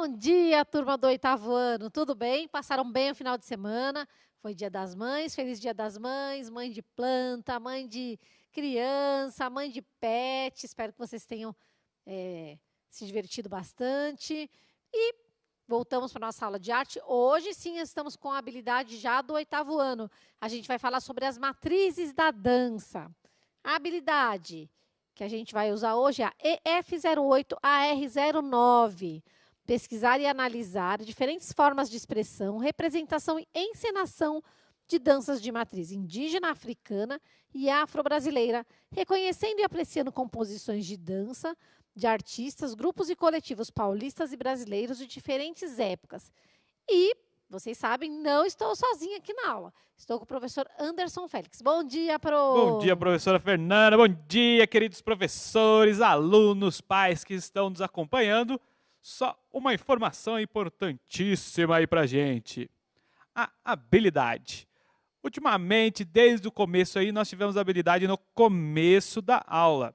Bom dia, turma do oitavo ano. Tudo bem? Passaram bem o final de semana? Foi Dia das Mães, feliz Dia das Mães, mãe de planta, mãe de criança, mãe de pet. Espero que vocês tenham se divertido bastante. E voltamos para a nossa aula de arte. Hoje sim estamos com a habilidade já do oitavo ano. A gente vai falar sobre as matrizes da dança. A habilidade que a gente vai usar hoje é a EF08 AR09. Pesquisar e analisar diferentes formas de expressão, representação e encenação de danças de matriz indígena, africana e afro-brasileira, reconhecendo e apreciando composições de dança de artistas, grupos e coletivos paulistas e brasileiros de diferentes épocas. E, vocês sabem, não estou sozinha aqui na aula. Estou com o professor Anderson Félix. Bom dia, Bom dia, professora Fernanda. Bom dia, queridos professores, alunos, pais que estão nos acompanhando. Só uma informação importantíssima aí pra gente. A habilidade. Ultimamente, desde o começo aí, nós tivemos habilidade no começo da aula.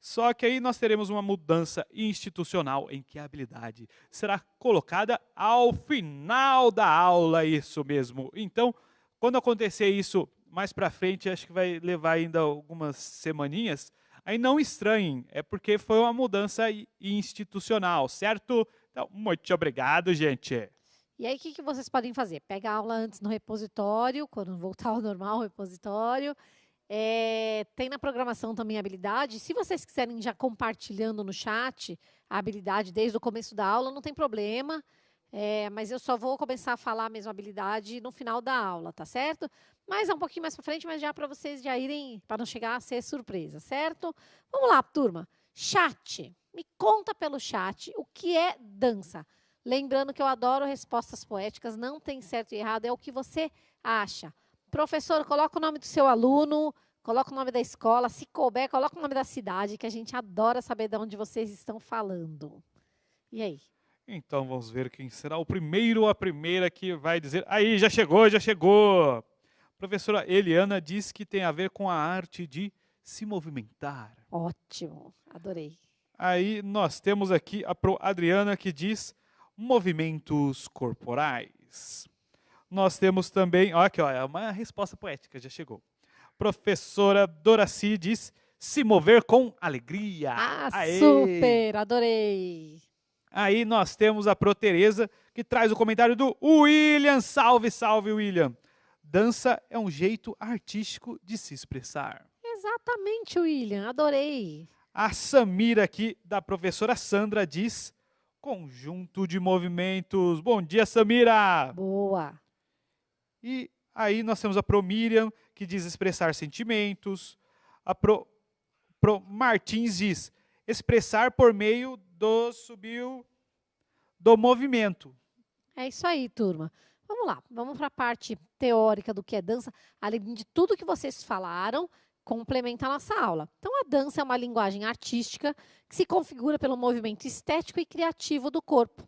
Só que aí nós teremos uma mudança institucional em que a habilidade será colocada ao final da aula, isso mesmo. Então, quando acontecer isso mais pra frente, acho que vai levar ainda algumas semaninhas. Aí não estranhem, é porque foi uma mudança institucional, certo? Então, muito obrigado, gente. E aí, o que vocês podem fazer? Pega a aula antes no repositório, quando voltar ao normal, o repositório. Tem na programação também a habilidade. Se vocês quiserem já compartilhando no chat a habilidade desde o começo da aula, não tem problema. Mas eu só vou começar a falar a mesma habilidade no final da aula, tá certo? Mas é um pouquinho mais para frente, mas já para vocês já irem, para não chegar a ser surpresa, certo? Vamos lá, turma. Chat. Me conta pelo chat o que é dança. Lembrando que eu adoro respostas poéticas, não tem certo e errado, é o que você acha. Professor, coloca o nome do seu aluno, coloca o nome da escola, se couber, coloca o nome da cidade, que a gente adora saber de onde vocês estão falando. E aí? Então vamos ver quem será o primeiro ou a primeira que vai dizer. Aí, já chegou, já chegou. Professora Eliana diz que tem a ver com a arte de se movimentar. Ótimo, adorei. Aí nós temos aqui a Pro Adriana que diz movimentos corporais. Nós temos também, ó, aqui, ó, é uma resposta poética, já chegou. Professora Doraci diz se mover com alegria. Aê! Super, adorei. Aí nós temos a Pro Tereza que traz o comentário do William. Salve, salve, William. Dança é um jeito artístico de se expressar. Exatamente, William, adorei. A Samira aqui, da professora Sandra, diz conjunto de movimentos. Bom dia, Samira! Boa. E aí nós temos a Pro Miriam, que diz expressar sentimentos. A Pro Martins diz expressar por meio do movimento. É isso aí, turma. Vamos lá, vamos para a parte teórica do que é dança. Além de tudo que vocês falaram, complementa a nossa aula. Então, a dança é uma linguagem artística que se configura pelo movimento estético e criativo do corpo.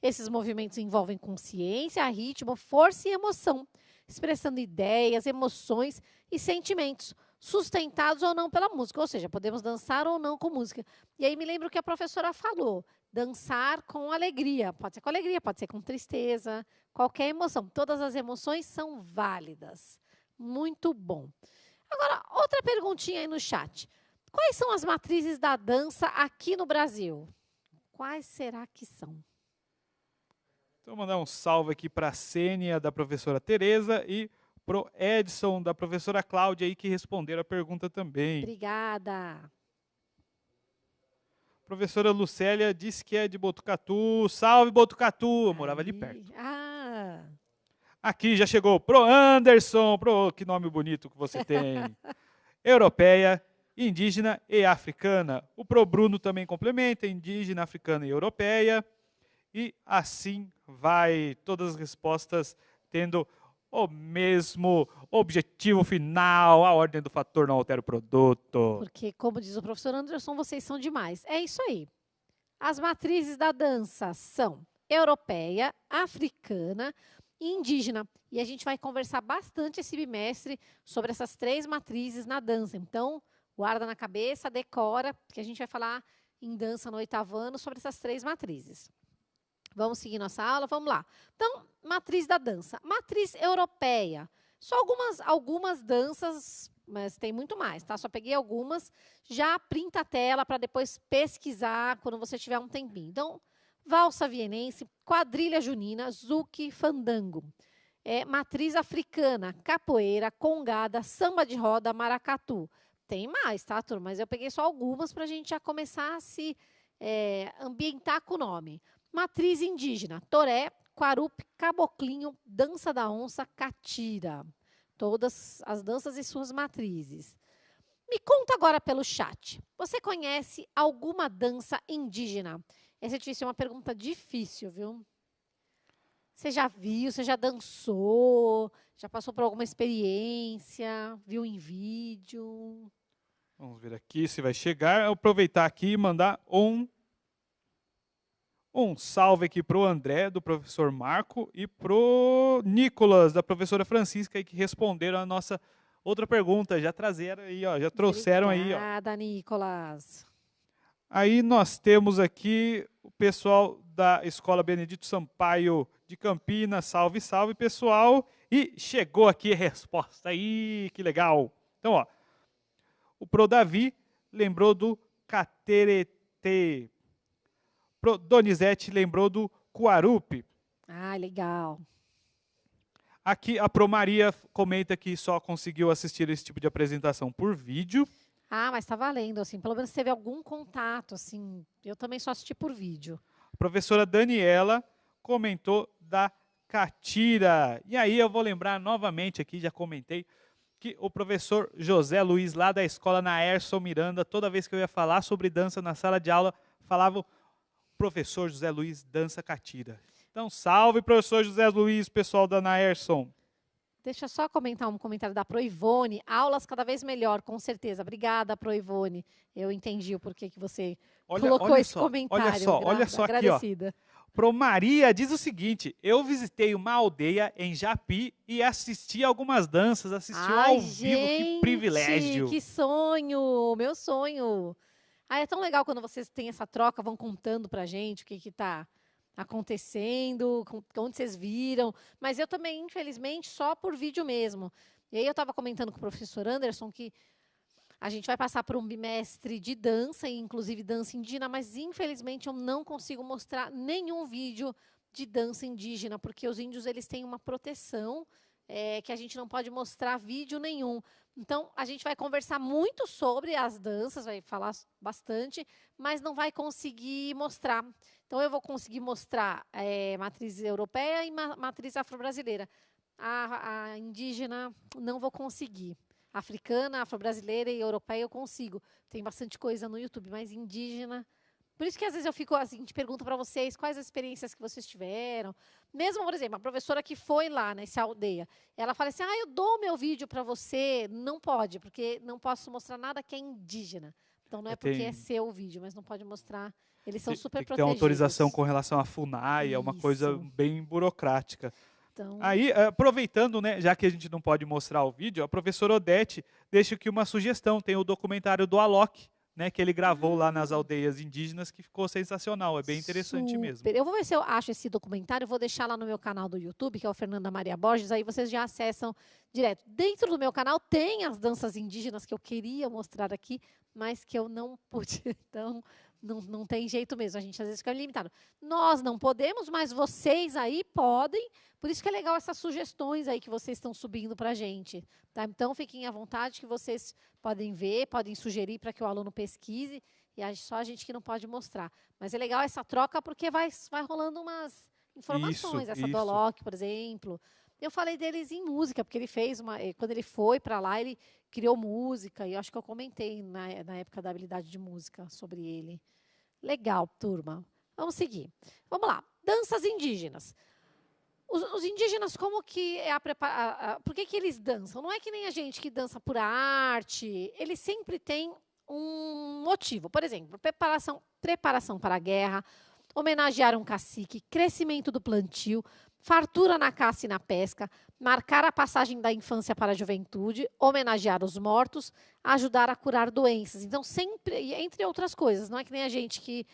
Esses movimentos envolvem consciência, ritmo, força e emoção, expressando ideias, emoções e sentimentos, sustentados ou não pela música. Ou seja, podemos dançar ou não com música. E aí me lembro que a professora falou, dançar com alegria. Pode ser com alegria, pode ser com tristeza, qualquer emoção. Todas as emoções são válidas. Muito bom. Agora, outra perguntinha aí no chat. Quais são as matrizes da dança aqui no Brasil? Quais será que são? Então, vou mandar um salve aqui para a Sênia, da professora Tereza, e pro Edson, da professora Cláudia, aí, que responderam a pergunta também. Obrigada. Professora Lucélia disse que é de Botucatu. Salve, Botucatu! Eu morava ali perto. Aqui já chegou pro Anderson. Que nome bonito que você tem. Europeia, indígena e africana. O pro Bruno também complementa, indígena, africana e europeia. E assim vai, todas as respostas tendo o mesmo objetivo final, a ordem do fator não altera o produto. Porque, como diz o professor Anderson, vocês são demais. É isso aí. As matrizes da dança são europeia, africana e indígena. E a gente vai conversar bastante esse bimestre sobre essas 3 matrizes na dança. Então, guarda na cabeça, decora, porque a gente vai falar em dança no oitavo ano sobre essas 3 matrizes. Vamos seguir nossa aula? Vamos lá. Então, matriz da dança. Matriz europeia. Só algumas danças, mas tem muito mais, tá? Só peguei algumas. Já printa a tela para depois pesquisar quando você tiver um tempinho. Então, valsa vienense, quadrilha junina, zouk, fandango. Matriz africana, capoeira, congada, samba de roda, maracatu. Tem mais, tá, turma? Mas eu peguei só algumas para a gente já começar a se ambientar com o nome. Matriz indígena, toré, quarupi, caboclinho, dança da onça, catira. Todas as danças e suas matrizes. Me conta agora pelo chat. Você conhece alguma dança indígena? Essa é difícil, é uma pergunta difícil, viu? Você já viu, você já dançou, já passou por alguma experiência, viu em vídeo? Vamos ver aqui se vai chegar. Eu aproveitar aqui e mandar um salve aqui para o André, do professor Marco, e para o Nicolas, da professora Francisca, que responderam a nossa outra pergunta. Já trazeram aí, ó, já trouxeram aí. Obrigada, Nicolas. Aí nós temos aqui o pessoal da Escola Benedito Sampaio de Campinas. Salve, salve, pessoal. E chegou aqui a resposta. Aí, que legal. Então, ó, o Pro Davi lembrou do cateretê. Donizete lembrou do Quarupi. Ah, legal. Aqui a Pro Maria comenta que só conseguiu assistir esse tipo de apresentação por vídeo. Ah, mas está valendo, assim, pelo menos teve algum contato, assim. Eu também só assisti por vídeo. A professora Daniela comentou da catira. E aí eu vou lembrar novamente aqui, já comentei, que o professor José Luiz, lá da escola Naerson Miranda, toda vez que eu ia falar sobre dança na sala de aula, falava professor José Luiz dança catira. Então, salve, professor José Luiz, pessoal da Naerson. Deixa eu só comentar um comentário da Pro Ivone. Aulas cada vez melhor, com certeza. Obrigada, Pro Ivone. Eu entendi o porquê que você colocou esse comentário. Olha só agradecida. Aqui, ó. Pro Maria diz o seguinte: eu visitei uma aldeia em Japi e assisti algumas danças, ao vivo, que privilégio. Que sonho, meu sonho. É tão legal quando vocês têm essa troca, vão contando pra gente o que está acontecendo, onde vocês viram. Mas eu também, infelizmente, só por vídeo mesmo. E aí eu estava comentando com o professor Anderson que a gente vai passar por um bimestre de dança, inclusive dança indígena, mas infelizmente eu não consigo mostrar nenhum vídeo de dança indígena, porque os índios eles têm uma proteção que a gente não pode mostrar vídeo nenhum. Então, a gente vai conversar muito sobre as danças, vai falar bastante, mas não vai conseguir mostrar. Então, eu vou conseguir mostrar matriz europeia e matriz afro-brasileira. A indígena não vou conseguir. Africana, afro-brasileira e europeia eu consigo. Tem bastante coisa no YouTube, mas indígena... Por isso que às vezes eu fico assim, te pergunto para vocês quais as experiências que vocês tiveram. Mesmo, por exemplo, a professora que foi lá nessa aldeia, ela fala assim, eu dou meu vídeo para você. Não pode, porque não posso mostrar nada que é indígena. Então não é porque é seu vídeo, mas não pode mostrar. Eles são super protegidos. Tem uma autorização com relação à FUNAI, é uma coisa bem burocrática. Então... Aí, aproveitando, né, já que a gente não pode mostrar o vídeo, a professora Odete deixa aqui uma sugestão. Tem o documentário do Alok, né, que ele gravou lá nas aldeias indígenas, que ficou sensacional, é bem interessante mesmo. Eu vou ver se eu acho esse documentário, eu vou deixar lá no meu canal do YouTube, que é o Fernanda Maria Borges, aí vocês já acessam direto. Dentro do meu canal tem as danças indígenas que eu queria mostrar aqui, mas que eu não pude, então não tem jeito mesmo, a gente às vezes fica limitado. Nós não podemos, mas vocês aí podem, por isso que é legal essas sugestões aí que vocês estão subindo para a gente. Tá? Então, fiquem à vontade que vocês podem ver, podem sugerir para que o aluno pesquise, e só a gente que não pode mostrar. Mas é legal essa troca porque vai rolando umas informações. Essa do Alok, por exemplo. Eu falei deles em música, porque ele fez quando ele foi para lá, ele criou música, e eu acho que eu comentei na época da habilidade de música sobre ele. Legal, turma. Vamos seguir. Vamos lá. Danças indígenas. Os indígenas, como que é por que eles dançam? Não é que nem a gente que dança por arte. Eles sempre têm um motivo. Por exemplo, preparação para a guerra, homenagear um cacique, crescimento do plantio, fartura na caça e na pesca, marcar a passagem da infância para a juventude, homenagear os mortos, ajudar a curar doenças. Então, sempre, entre outras coisas, não é que nem a gente que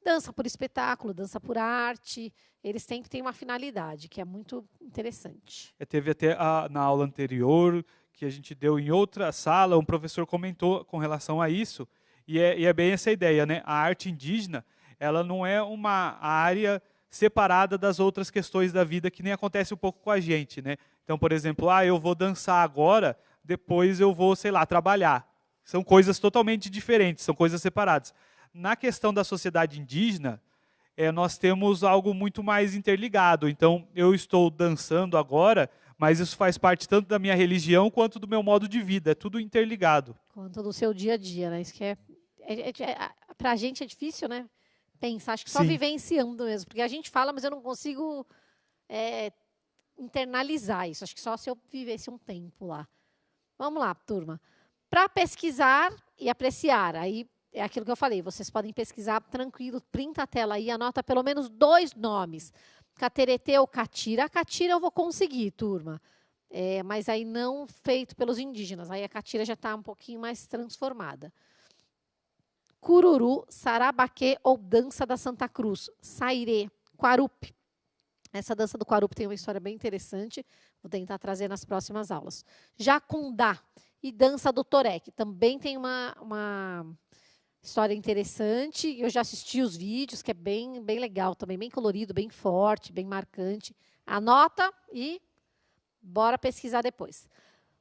Dança por espetáculo, dança por arte. Eles sempre têm uma finalidade, que é muito interessante. Teve até na aula anterior, que a gente deu em outra sala, um professor comentou com relação a isso, e é bem essa ideia, né? A arte indígena, ela não é uma área separada das outras questões da vida, que nem acontece um pouco com a gente, né? Então, por exemplo, eu vou dançar agora, depois eu vou, sei lá, trabalhar. São coisas totalmente diferentes, são coisas separadas. Na questão da sociedade indígena, nós temos algo muito mais interligado. Então, eu estou dançando agora, mas isso faz parte tanto da minha religião quanto do meu modo de vida. É tudo interligado. Quanto do seu dia a dia, né? Isso que para a gente é difícil, né? Pensar, acho que só Sim. Vivenciando mesmo. Porque a gente fala, mas eu não consigo internalizar isso. Acho que só se eu vivesse um tempo lá. Vamos lá, turma. Para pesquisar e apreciar, aí é aquilo que eu falei, vocês podem pesquisar tranquilo, printa a tela aí, anota pelo menos 2 nomes. Cateretê ou catira. A catira eu vou conseguir, turma. Mas aí não feito pelos indígenas. Aí a catira já está um pouquinho mais transformada. Cururu, sarabaquê ou dança da Santa Cruz. Sairê, quarupi. Essa dança do quarupi tem uma história bem interessante. Vou tentar trazer nas próximas aulas. Jacundá e dança do toré, que também tem uma história interessante. Eu já assisti os vídeos, que é bem legal também, bem colorido, bem forte, bem marcante. Anota e bora pesquisar depois.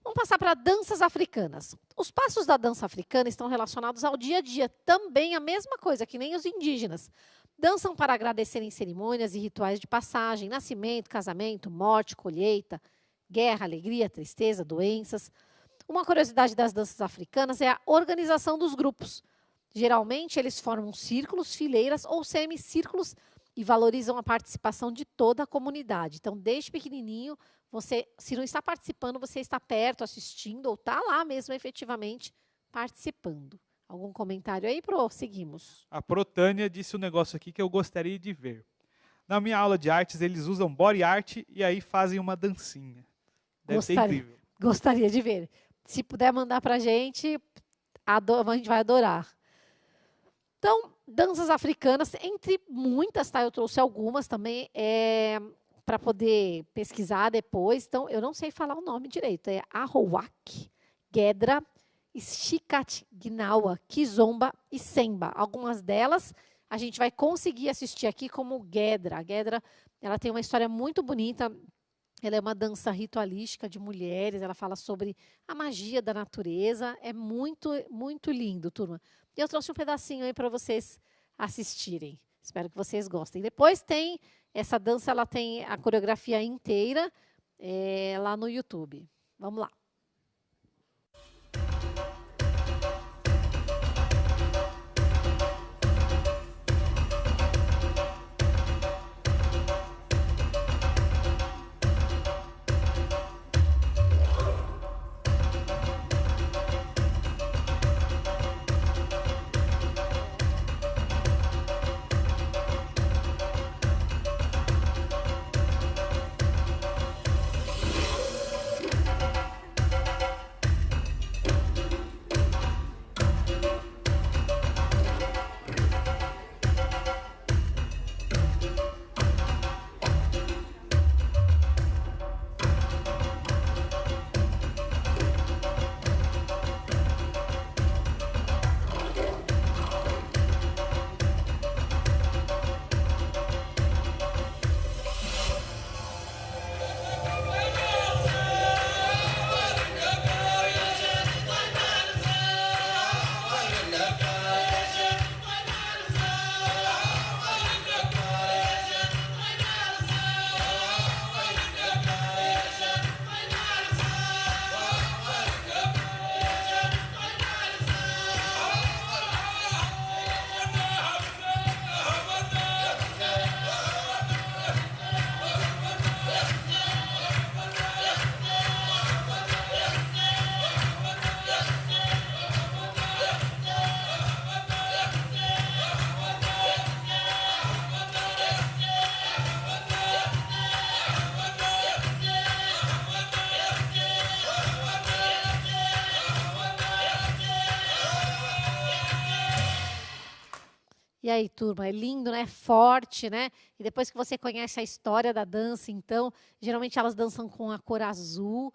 Vamos passar para danças africanas. Os passos da dança africana estão relacionados ao dia a dia. Também a mesma coisa, que nem os indígenas. Dançam para agradecer em cerimônias e rituais de passagem, nascimento, casamento, morte, colheita, guerra, alegria, tristeza, doenças. Uma curiosidade das danças africanas é a organização dos grupos. Geralmente, eles formam círculos, fileiras ou semicírculos e valorizam a participação de toda a comunidade. Então, desde pequenininho, você, se não está participando, você está perto, assistindo, ou está lá mesmo, efetivamente, participando. Algum comentário aí? Seguimos. A Protânia disse um negócio aqui que eu gostaria de ver. Na minha aula de artes, eles usam body art e aí fazem uma dancinha. Deve ser incrível. Gostaria de ver. Se puder mandar para a gente vai adorar. Então, danças africanas, entre muitas, tá? Eu trouxe algumas também para poder pesquisar depois. Então, eu não sei falar o nome direito. É Arrowak, Gedra, Xicatgnawa, Kizomba e Semba. Algumas delas a gente vai conseguir assistir aqui como Gedra. A Gedra, ela tem uma história muito bonita. Ela é uma dança ritualística de mulheres. Ela fala sobre a magia da natureza. É muito, muito lindo, turma. E eu trouxe um pedacinho aí para vocês assistirem. Espero que vocês gostem. Depois tem essa dança, ela tem a coreografia inteira lá no YouTube. Vamos lá. E aí, turma, é lindo, né? É forte, né? E depois que você conhece a história da dança, então, geralmente elas dançam com a cor azul.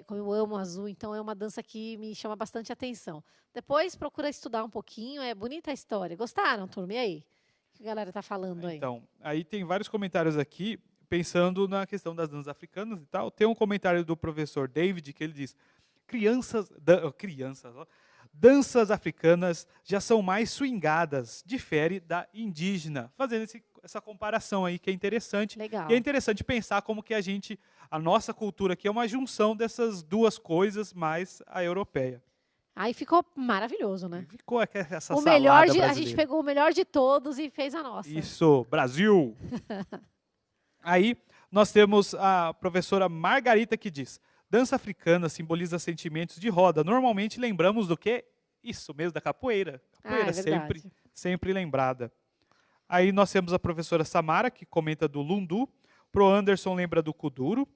Como eu amo azul, então é uma dança que me chama bastante atenção. Depois procura estudar um pouquinho, é bonita a história. Gostaram, turma? E aí? O que a galera tá falando aí? Então, aí tem vários comentários aqui, pensando na questão das danças africanas e tal. Tem um comentário do professor David que ele diz: danças africanas já são mais swingadas, difere da indígena. Fazendo essa comparação aí que é interessante. Legal. E é interessante pensar como que a nossa cultura aqui é uma junção dessas duas coisas mais a europeia. Aí ficou maravilhoso, né? Ficou essa o salada melhor brasileira. A gente pegou o melhor de todos e fez a nossa. Isso, Brasil! Aí nós temos a professora Margarita que diz: dança africana simboliza sentimentos de roda. Normalmente lembramos do quê? Isso mesmo, da capoeira. Capoeira sempre lembrada. Aí nós temos a professora Samara, que comenta do lundu. Pro Anderson lembra do kuduro.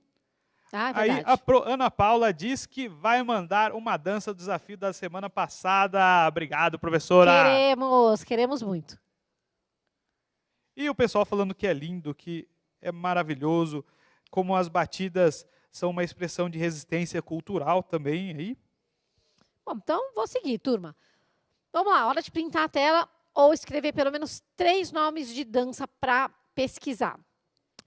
Aí a Ana Paula diz que vai mandar uma dança do desafio da semana passada. Obrigado, professora. Queremos muito. E o pessoal falando que é lindo, que é maravilhoso, como as batidas são uma expressão de resistência cultural também aí. Bom, então vou seguir, turma. Vamos lá, hora de printar a tela ou escrever pelo menos 3 nomes de dança para pesquisar.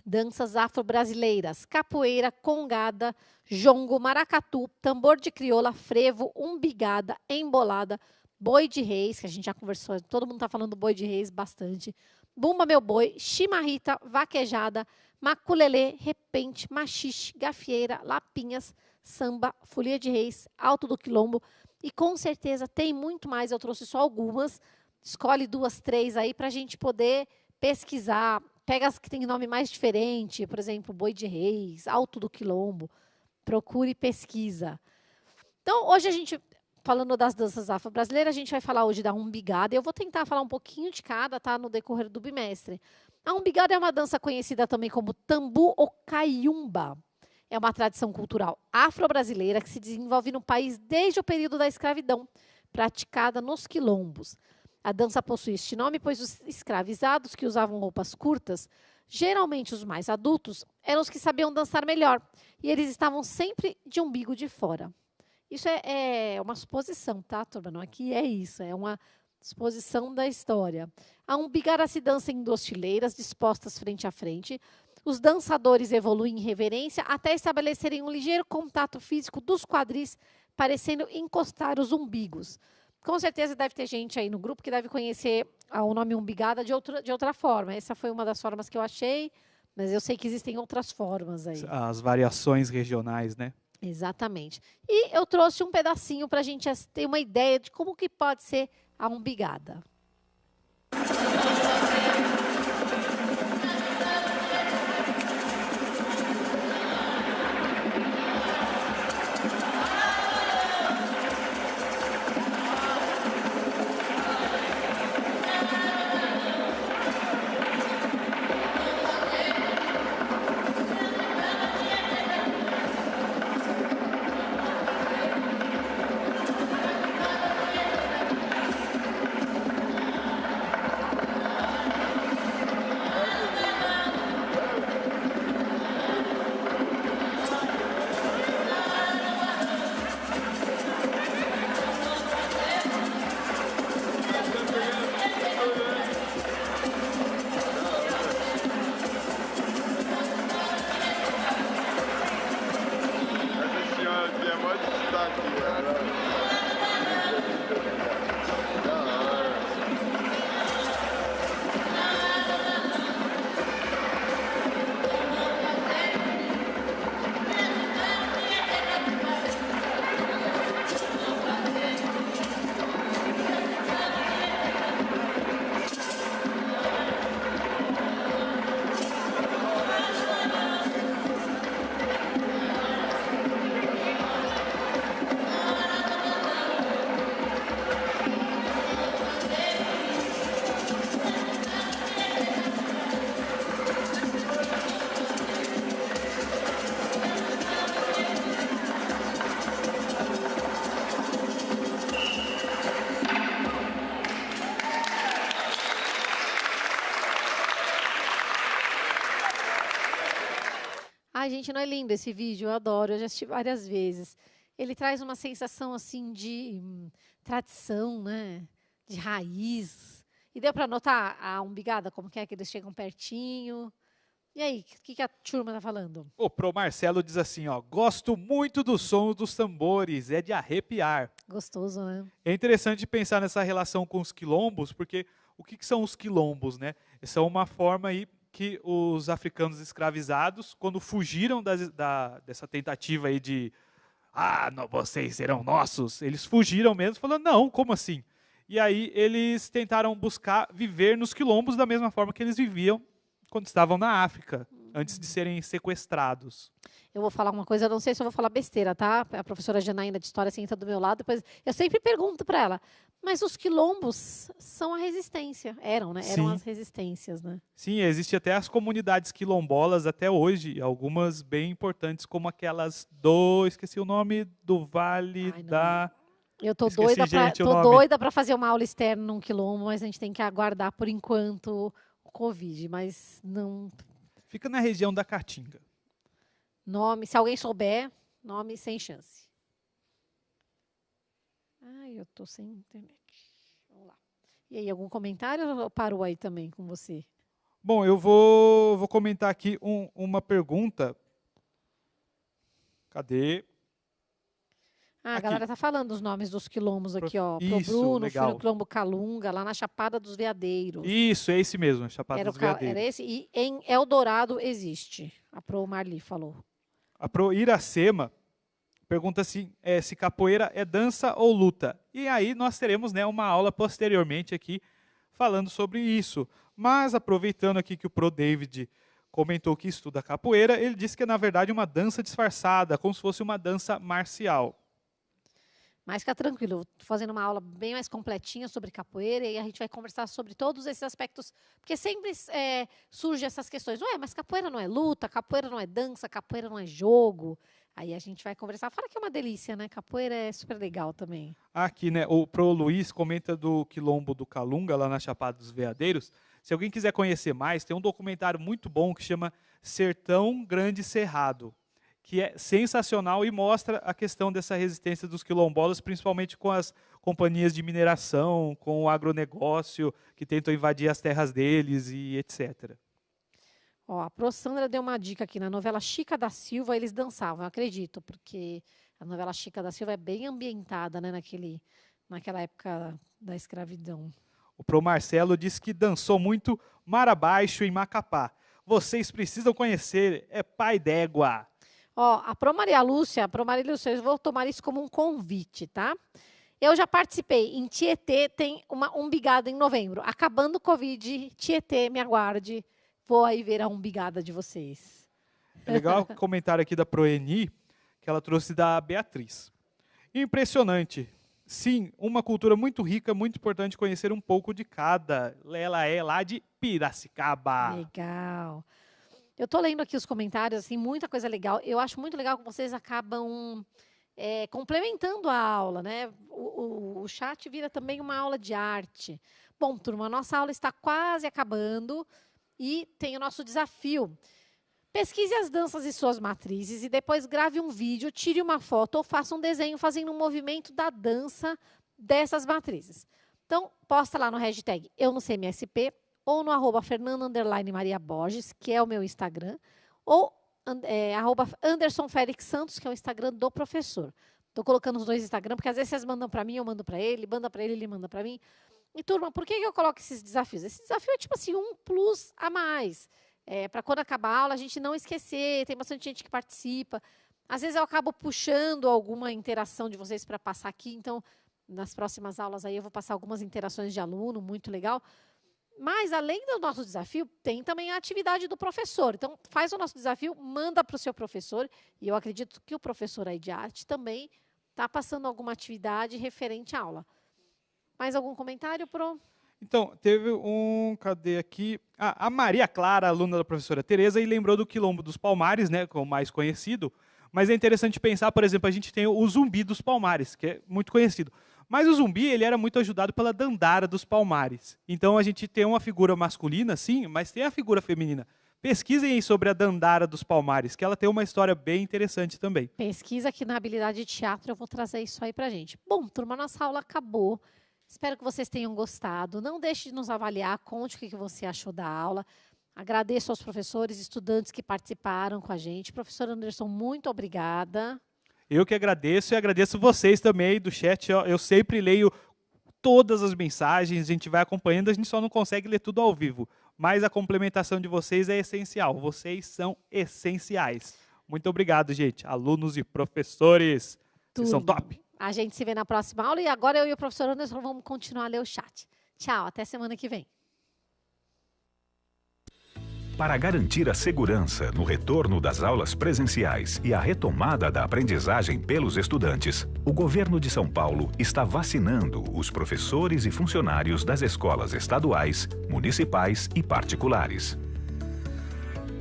Danças afro-brasileiras: capoeira, congada, jongo, maracatu, tambor de crioula, frevo, umbigada, embolada, boi de reis, que a gente já conversou, todo mundo está falando boi de reis bastante, bumba meu boi, chimarrita, vaquejada, maculelê, repente, machixe, gafieira, lapinhas, samba, folia de reis, alto do quilombo, e com certeza tem muito mais, eu trouxe só algumas, escolhe 2, 3 aí para a gente poder pesquisar. Pega as que tem nome mais diferente, por exemplo, boi de reis, alto do quilombo. Procure e pesquisa. Então, hoje a gente, falando das danças afro-brasileiras, a gente vai falar hoje da umbigada. Eu vou tentar falar um pouquinho de cada, tá, no decorrer do bimestre. A umbigada é uma dança conhecida também como tambu ou caiumba. É uma tradição cultural afro-brasileira que se desenvolve no país desde o período da escravidão, praticada nos quilombos. A dança possui este nome, pois os escravizados que usavam roupas curtas, geralmente os mais adultos, eram os que sabiam dançar melhor. E eles estavam sempre de umbigo de fora. Isso é uma suposição, tá, turma? Não é que é isso, é uma suposição da história. A umbigada se dança em 2 fileiras, dispostas frente a frente. Os dançadores evoluem em reverência até estabelecerem um ligeiro contato físico dos quadris, parecendo encostar os umbigos. Com certeza deve ter gente aí no grupo que deve conhecer o nome umbigada de outra forma. Essa foi uma das formas que eu achei, mas eu sei que existem outras formas aí. As variações regionais, né? Exatamente. E eu trouxe um pedacinho para a gente ter uma ideia de como que pode ser a umbigada. Ai, gente, não é lindo esse vídeo? Eu adoro, eu já assisti várias vezes. Ele traz uma sensação, assim, de tradição, né? De raiz. E deu para notar a umbigada, como que é que eles chegam pertinho. E aí, o que a turma tá falando? O Pro Marcelo diz assim, ó, gosto muito do som dos tambores, é de arrepiar. Gostoso, né? É interessante pensar nessa relação com os quilombos, porque o que são os quilombos, né? São uma forma aí que os africanos escravizados, quando fugiram dessa tentativa aí de vocês serão nossos, eles fugiram mesmo, falando, não, como assim? E aí eles tentaram buscar viver nos quilombos da mesma forma que eles viviam quando estavam na África, antes de serem sequestrados. Eu vou falar uma coisa, eu não sei se eu vou falar besteira, tá? A professora Janaína de História senta do meu lado, depois eu sempre pergunto para ela, mas os quilombos são a resistência. Eram, né? Eram Sim. as resistências, né? Sim, existem até as comunidades quilombolas até hoje, algumas bem importantes, como aquelas esqueci o nome, do Vale Ai, não. da... Eu tô Esqueci, doida gente, o tô nome. doida para fazer uma aula externa num quilombo, mas a gente tem que aguardar por enquanto o Covid, mas não Fica na região da Caatinga. nome, se alguém souber, nome sem chance. Ai, eu tô sem internet. Vamos lá. E aí, algum comentário ou parou aí também com você? Bom, eu vou comentar aqui uma pergunta. Cadê? Ah, a Aqui. galera tá falando os nomes dos quilombos aqui, ó. Pro Isso, Bruno, legal. filho quilombo Calunga, lá na Chapada dos Veadeiros. Isso, é esse mesmo, Chapada Era, dos Veadeiros. era esse. E em Eldorado existe. A Pro Marli falou. A Pro Iracema pergunta assim, se capoeira é dança ou luta. E aí nós teremos, né, uma aula posteriormente aqui falando sobre isso. Mas aproveitando aqui que o Pro David comentou que estuda capoeira, ele disse que é na verdade uma dança disfarçada, como se fosse uma dança marcial. Mas fica tranquilo, estou fazendo uma aula bem mais completinha sobre capoeira e a gente vai conversar sobre todos esses aspectos, porque sempre surgem essas questões. Ué, mas capoeira não é luta, capoeira não é dança, capoeira não é jogo. Aí a gente vai conversar. Fora que é uma delícia, né? Capoeira é super legal também. Aqui, né, o Pro Luiz comenta do Quilombo do Calunga, lá na Chapada dos Veadeiros. Se alguém quiser conhecer mais, tem um documentário muito bom que chama Sertão Grande Cerrado, que é sensacional e mostra a questão dessa resistência dos quilombolas, principalmente com as companhias de mineração, com o agronegócio, que tentam invadir as terras deles e etc. Ó, a Pro Sandra deu uma dica aqui. Na novela Chica da Silva, eles dançavam, eu acredito, porque a novela Chica da Silva é bem ambientada, né, naquela época da escravidão. O Pro Marcelo disse que dançou muito Mar Abaixo em Macapá. Vocês precisam conhecer, é pai d'égua. Ó, a Pro Maria Lúcia, eu vou tomar isso como um convite, tá? Eu já participei em Tietê, tem uma umbigada em novembro. Acabando o Covid, Tietê, me aguarde. Vou aí ver a umbigada de vocês. É legal o comentário aqui da Proeni, que ela trouxe da Beatriz. Impressionante. Sim, uma cultura muito rica, muito importante conhecer um pouco de cada. Ela é lá de Piracicaba. Legal. Eu tô lendo aqui os comentários, assim, muita coisa legal. Eu acho muito legal que vocês acabam complementando a aula, né? O chat vira também uma aula de arte. Bom, turma, a nossa aula está quase acabando e tem o nosso desafio. Pesquise as danças e suas matrizes e depois grave um vídeo, tire uma foto ou faça um desenho fazendo um movimento da dança dessas matrizes. Então, posta lá no hashtag EuNoCMSP ou no @Fernanda_Maria Borges, que é o meu Instagram, ou @AndersonFélix Santos, que é o Instagram do professor. Estou colocando os dois Instagram, porque às vezes vocês mandam para mim, eu mando para ele, manda para ele manda para mim. E, turma, por que eu coloco esses desafios? Esse desafio é tipo assim, um plus a mais. Para quando acabar a aula, a gente não esquecer, tem bastante gente que participa. Às vezes eu acabo puxando alguma interação de vocês para passar aqui, então, nas próximas aulas aí eu vou passar algumas interações de aluno, muito legal. Mas, além do nosso desafio, tem também a atividade do professor. Então, faz o nosso desafio, manda para o seu professor, e eu acredito que o professor aí de arte também está passando alguma atividade referente à aula. Mais algum comentário, Pro? Então, teve cadê aqui? A Maria Clara, aluna da professora Tereza, e lembrou do Quilombo dos Palmares, né, como mais conhecido. Mas é interessante pensar, por exemplo, a gente tem o Zumbi dos Palmares, que é muito conhecido. Mas o Zumbi, ele era muito ajudado pela Dandara dos Palmares. Então, a gente tem uma figura masculina, sim, mas tem a figura feminina. pesquisem aí sobre a Dandara dos Palmares, que ela tem uma história bem interessante também. Pesquisa aqui na habilidade de teatro, eu vou trazer isso aí pra gente. Bom, turma, nossa aula acabou. Espero que vocês tenham gostado. Não deixe de nos avaliar, conte o que você achou da aula. Agradeço aos professores e estudantes que participaram com a gente. Professor Anderson, muito obrigada. Eu que agradeço e agradeço vocês também do chat. Eu sempre leio todas as mensagens, a gente vai acompanhando, a gente só não consegue ler tudo ao vivo. Mas a complementação de vocês é essencial. Vocês são essenciais. Muito obrigado, gente. Alunos e professores. Vocês são top. A gente se vê na próxima aula e agora eu e o professor Anderson vamos continuar a ler o chat. Tchau, até semana que vem. Para garantir a segurança no retorno das aulas presenciais e a retomada da aprendizagem pelos estudantes, o governo de São Paulo está vacinando os professores e funcionários das escolas estaduais, municipais e particulares.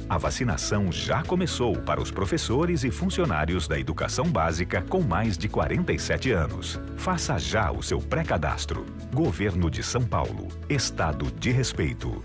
A vacinação já começou para os professores e funcionários da educação básica com mais de 47 anos. Faça já o seu pré-cadastro. Governo de São Paulo. Estado de respeito.